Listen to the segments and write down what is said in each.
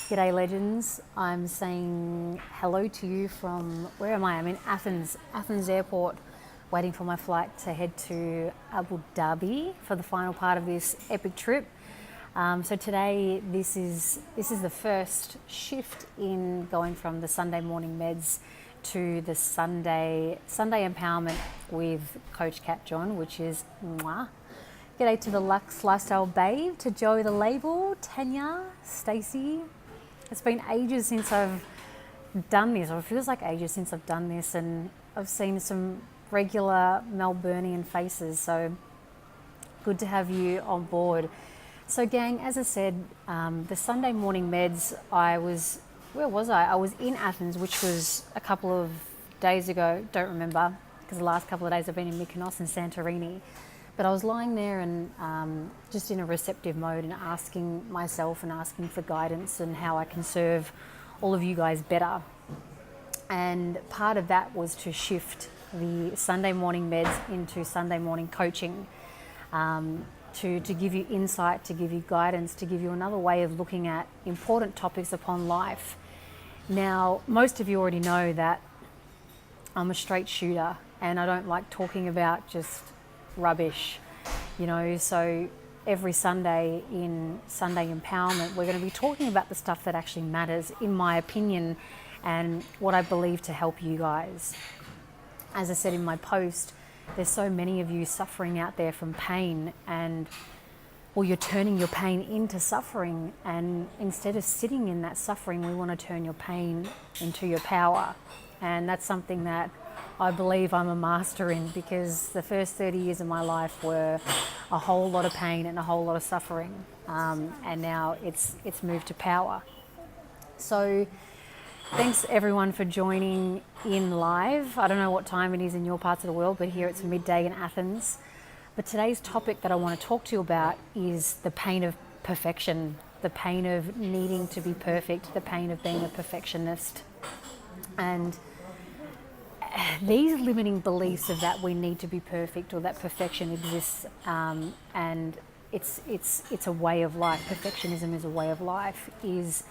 G'day legends, I'm saying hello to you from, where am I? I'm in Athens airport, waiting for my flight to head to Abu Dhabi for the final part of this epic trip. So today, this is the first shift in going from the Sunday morning meds to the Sunday empowerment with Coach Cat John, which is mwah. G'day to the Lux Lifestyle Babe, to Joey the Label, Tanya, Stacey. It's been ages since I've done this, or it feels like ages since I've done this, and I've seen some regular Melburnian faces, so good to have you on board. So gang, as I said, the Sunday morning meds, where was I? I was in Athens, which was a couple of days ago, don't remember, because the last couple of days I've been in Mykonos and Santorini. But I was lying there and just in a receptive mode and asking myself and asking for guidance and how I can serve all of you guys better. And part of that was to shift the Sunday morning meds into Sunday morning coaching, to give you insight, to give you guidance, to give you another way of looking at important topics upon life. Now, most of you already know that I'm a straight shooter and I don't like talking about just rubbish, so every Sunday in Sunday Empowerment, we're going to be talking about the stuff that actually matters, in my opinion, and what I believe to help you guys. As I said in my post, there's so many of you suffering out there from pain, and you're turning your pain into suffering, and instead of sitting in that suffering, we want to turn your pain into your power. And that's something that I believe I'm a master in, because the first 30 years of my life were a whole lot of pain and a whole lot of suffering, and now it's moved to power. So thanks everyone for joining in live. I don't know what time it is in your parts of the world, but here it's midday in Athens. But today's topic that I want to talk to you about is the pain of perfection, the pain of needing to be perfect, the pain of being a perfectionist. And these limiting beliefs of that we need to be perfect or that perfection exists, and it's a way of life. Perfectionism is a way of life, is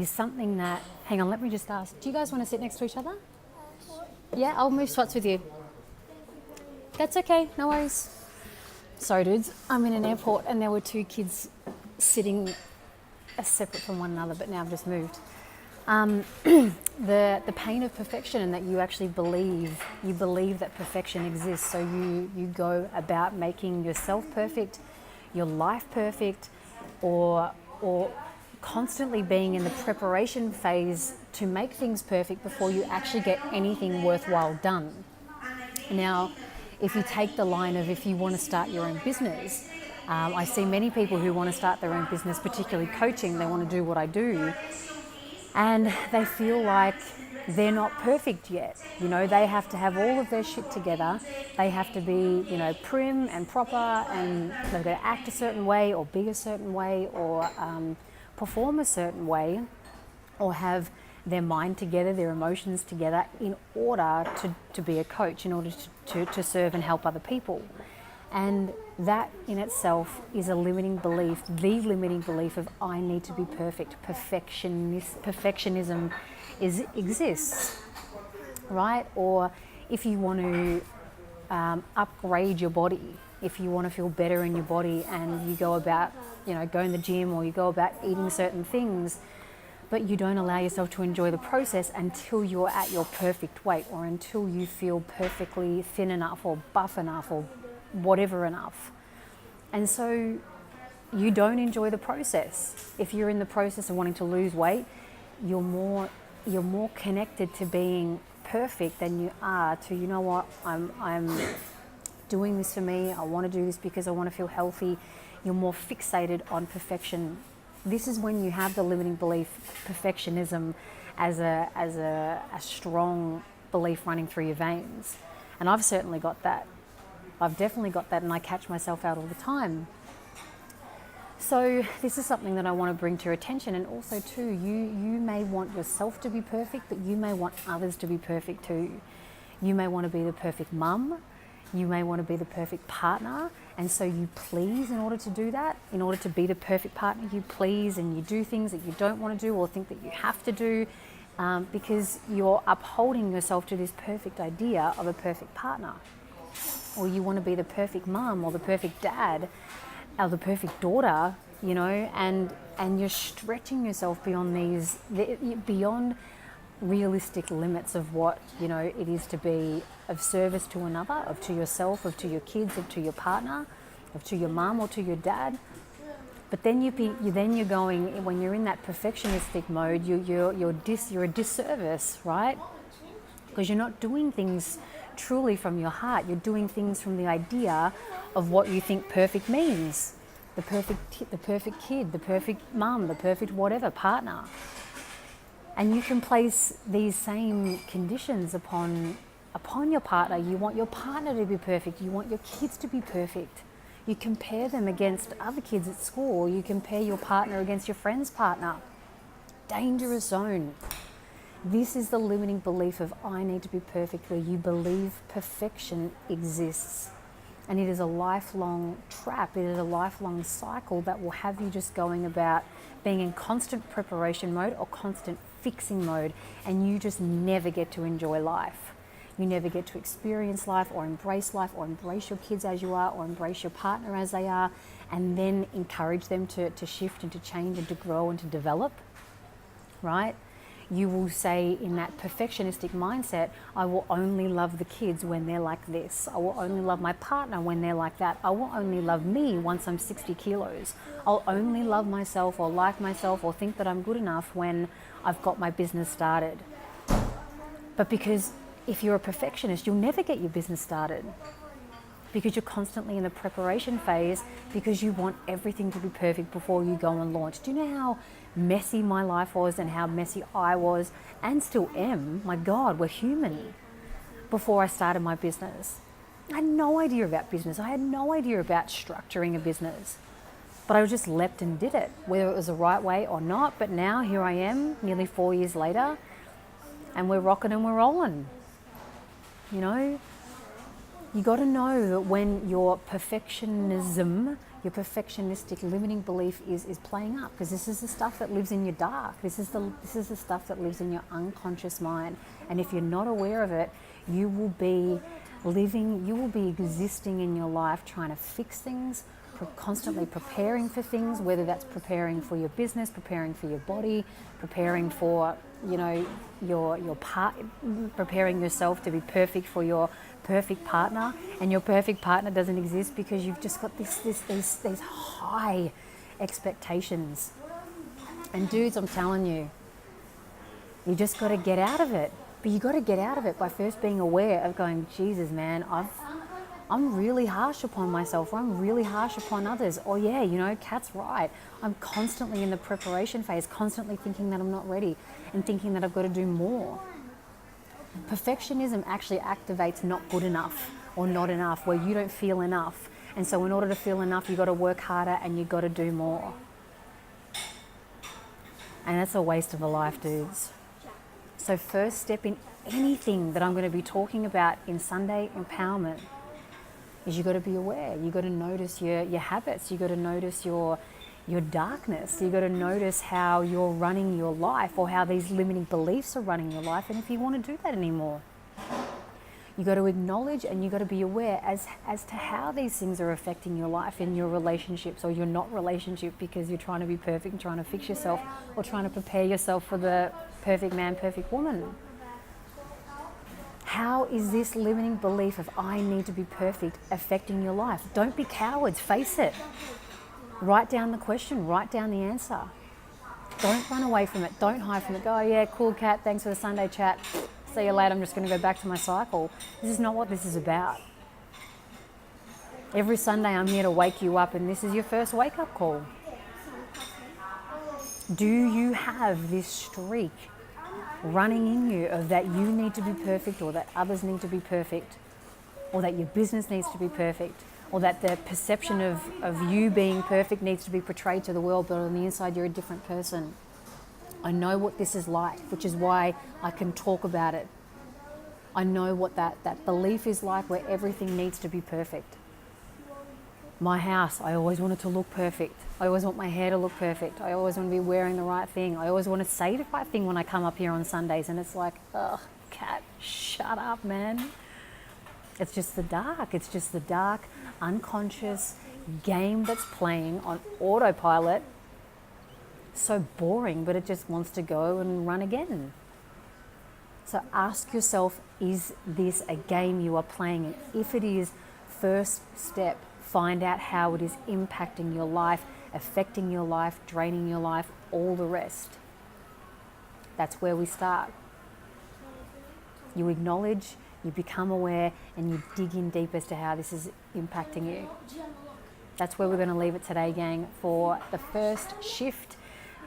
something that, hang on, let me just ask, do you guys want to sit next to each other? Yeah, I'll move spots with you. That's okay, no worries. Sorry dudes, I'm in an airport and there were two kids sitting separate from one another, but now I've just moved. The pain of perfection, and that you actually believe that perfection exists, so you go about making yourself perfect, your life perfect, or constantly being in the preparation phase to make things perfect before you actually get anything worthwhile done. Now, if you take the line of, if you want to start your own business, I see many people who want to start their own business, particularly coaching, they want to do what I do, and they feel like they're not perfect yet. They have to have all of their shit together. They have to be, prim and proper, and they've got to act a certain way or be a certain way or perform a certain way, or have their mind together, their emotions together, in order to be a coach, in order to serve and help other people. And that in itself is a limiting belief, the limiting belief of I need to be perfect. Perfectionism exists, right? Or if you want to upgrade your body, if you want to feel better in your body, and you go about, going to the gym, or you go about eating certain things, but you don't allow yourself to enjoy the process until you're at your perfect weight, or until you feel perfectly thin enough or buff enough or whatever enough. And so you don't enjoy the process. If you're in the process of wanting to lose weight, you're more connected to being perfect than you are to, I'm doing this for me, I want to do this because I want to feel healthy. You're more fixated on perfection. This is when you have the limiting belief, perfectionism, as a strong belief running through your veins. And I've certainly got that. I've definitely got that, and I catch myself out all the time. So this is something that I want to bring to your attention. And also too, you may want yourself to be perfect, but you may want others to be perfect too. You may want to be the perfect mum. You may want to be the perfect partner. And so you please in order to do that, in order to be the perfect partner, you please and you do things that you don't want to do or think that you have to do, because you're upholding yourself to this perfect idea of a perfect partner. Or you want to be the perfect mum or the perfect dad or the perfect daughter, you know, and you're stretching yourself beyond realistic limits of what, you know, it is to be of service to another, of to yourself, of to your kids, of to your partner, of to your mum or to your dad. But then you're going, when you're in that perfectionistic mode, you're a disservice, right? Because you're not doing things truly from your heart. You're doing things from the idea of what you think perfect means. The perfect kid, the perfect mum, the perfect whatever partner. And you can place these same conditions upon your partner. You want your partner to be perfect. You want your kids to be perfect. You compare them against other kids at school. You compare your partner against your friend's partner. Dangerous zone. This is the limiting belief of I need to be perfect, where you believe perfection exists. And it is a lifelong trap. It is a lifelong cycle that will have you just going about being in constant preparation mode or constant fixing mode, and you just never get to enjoy life. You never get to experience life or embrace your kids as you are, or embrace your partner as they are, and then encourage them to shift and to change and to grow and to develop, right? You will say in that perfectionistic mindset, I will only love the kids when they're like this. I will only love my partner when they're like that. I will only love me once I'm 60 kilos. I'll only love myself or like myself or think that I'm good enough when I've got my business started. But because if you're a perfectionist, you'll never get your business started, because you're constantly in the preparation phase, because you want everything to be perfect before you go and launch. Do you know how messy my life was and how messy I was and still am? My God, we're human. Before I started my business, I had no idea about business. I had no idea about structuring a business, but I just leapt and did it, whether it was the right way or not. But now here I am, nearly 4 years later, and we're rocking and we're rolling. You know, you got to know that when your perfectionism, your perfectionistic limiting belief is playing up, because this is the stuff that lives in your dark. This is the stuff that lives in your unconscious mind. And if you're not aware of it, you will be existing in your life trying to fix things, constantly preparing for things, whether that's preparing for your business, preparing for your body, preparing for, you know, your part, preparing yourself to be perfect for your perfect partner. And your perfect partner doesn't exist because you've just got these high expectations. And dudes, I'm telling you, you just got to get out of it. But you got to get out of it by first being aware of going, Jesus, man, I'm really harsh upon myself, or I'm really harsh upon others. Or yeah, you know, Kat's right. I'm constantly in the preparation phase, constantly thinking that I'm not ready and thinking that I've got to do more. Perfectionism actually activates not good enough or not enough, where you don't feel enough. And so in order to feel enough, you've got to work harder and you've got to do more. And that's a waste of a life, dudes. So first step in anything that I'm going to be talking about in Sunday Empowerment is you got to be aware. You got to notice your habits. You got to notice your darkness. You got to notice how you're running your life, or how these limiting beliefs are running your life. And if you want to do that anymore, you got to acknowledge and you got to be aware as to how these things are affecting your life in your relationships or your not relationship, because you're trying to be perfect and trying to fix yourself, or trying to prepare yourself for the perfect man, perfect woman. How is this limiting belief of I need to be perfect affecting your life? Don't be cowards, face it. Write down the question, write down the answer. Don't run away from it, don't hide from it. Go, oh, yeah, cool, Kat, thanks for the Sunday chat. See you later, I'm just going to go back to my cycle. This is not what this is about. Every Sunday I'm here to wake you up, and this is your first wake-up call. Do you have this streak running in you of that you need to be perfect, or that others need to be perfect, or that your business needs to be perfect, or that the perception of you being perfect needs to be portrayed to the world, but on the inside you're a different person? I know what this is like, which is why I can talk about it. I know what that belief is like, where everything needs to be perfect. My house, I always want it to look perfect. I always want my hair to look perfect. I always want to be wearing the right thing. I always want to say the right thing when I come up here on Sundays. And it's like, ugh, Kat, shut up, man. It's just the dark. It's just the dark, unconscious game that's playing on autopilot. So boring, but it just wants to go and run again. So ask yourself, is this a game you are playing? And if it is, first step, find out how it is impacting your life, affecting your life, draining your life, all the rest. That's where we start. You acknowledge, you become aware, and you dig in deep as to how this is impacting you. That's where we're going to leave it today, gang, for the first shift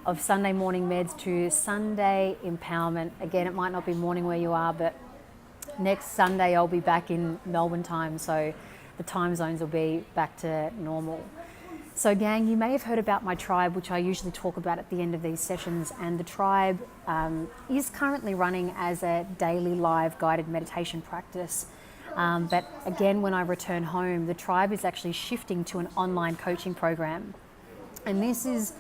of Sunday morning meds to Sunday empowerment. Again, it might not be morning where you are, but next Sunday I'll be back in Melbourne time, so the time zones will be back to normal. So gang, you may have heard about my tribe, which I usually talk about at the end of these sessions, and the tribe is currently running as a daily live guided meditation practice. But again, when I return home, the tribe is actually shifting to an online coaching program. And this has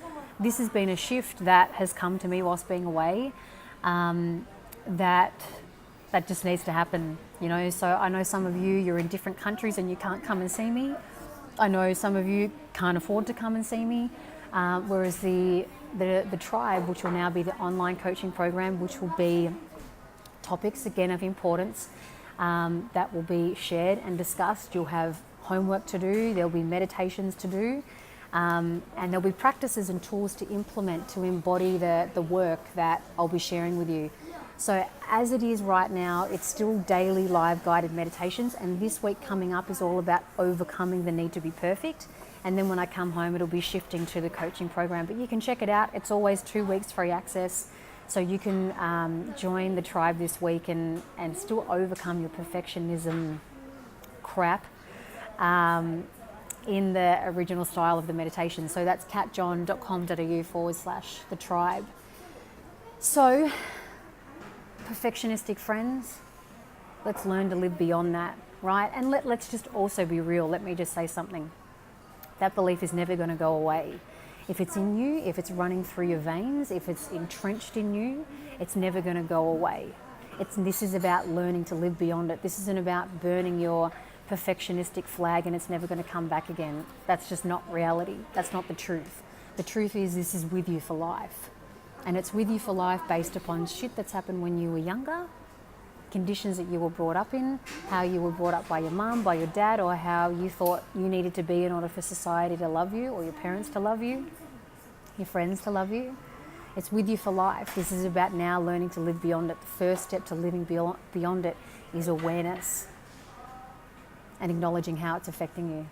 been a shift that has come to me whilst being away, that just needs to happen, you know. So I know some of you, you're in different countries and you can't come and see me. I know some of you can't afford to come and see me, whereas the tribe, which will now be the online coaching program, which will be topics, again, of importance, that will be shared and discussed. You'll have homework to do, there'll be meditations to do, and there'll be practices and tools to implement to embody the work that I'll be sharing with you. So as it is right now, it's still daily live guided meditations, and this week coming up is all about overcoming the need to be perfect. And then when I come home, it'll be shifting to the coaching program. But you can check it out. It's always 2 weeks free access. So you can join the tribe this week and still overcome your perfectionism crap in the original style of the meditation. So that's katjohn.com.au/the tribe. So, perfectionistic friends, let's learn to live beyond that, right? And let's just also be real. Let me just say something. That belief is never going to go away. If it's in you, if it's running through your veins, if it's entrenched in you, it's never going to go away. This is about learning to live beyond it. This isn't about burning your perfectionistic flag and it's never going to come back again. That's just not reality. That's not the truth. The truth is this is with you for life. And it's with you for life based upon shit that's happened when you were younger, conditions that you were brought up in, how you were brought up by your mum, by your dad, or how you thought you needed to be in order for society to love you, or your parents to love you, your friends to love you. It's with you for life. This is about now learning to live beyond it. The first step to living beyond it is awareness and acknowledging how it's affecting you.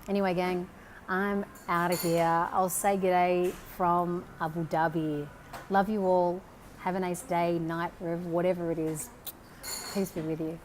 Anyway, gang, I'm out of here. I'll say g'day from Abu Dhabi. Love you all. Have a nice day, night, whatever it is. Peace be with you.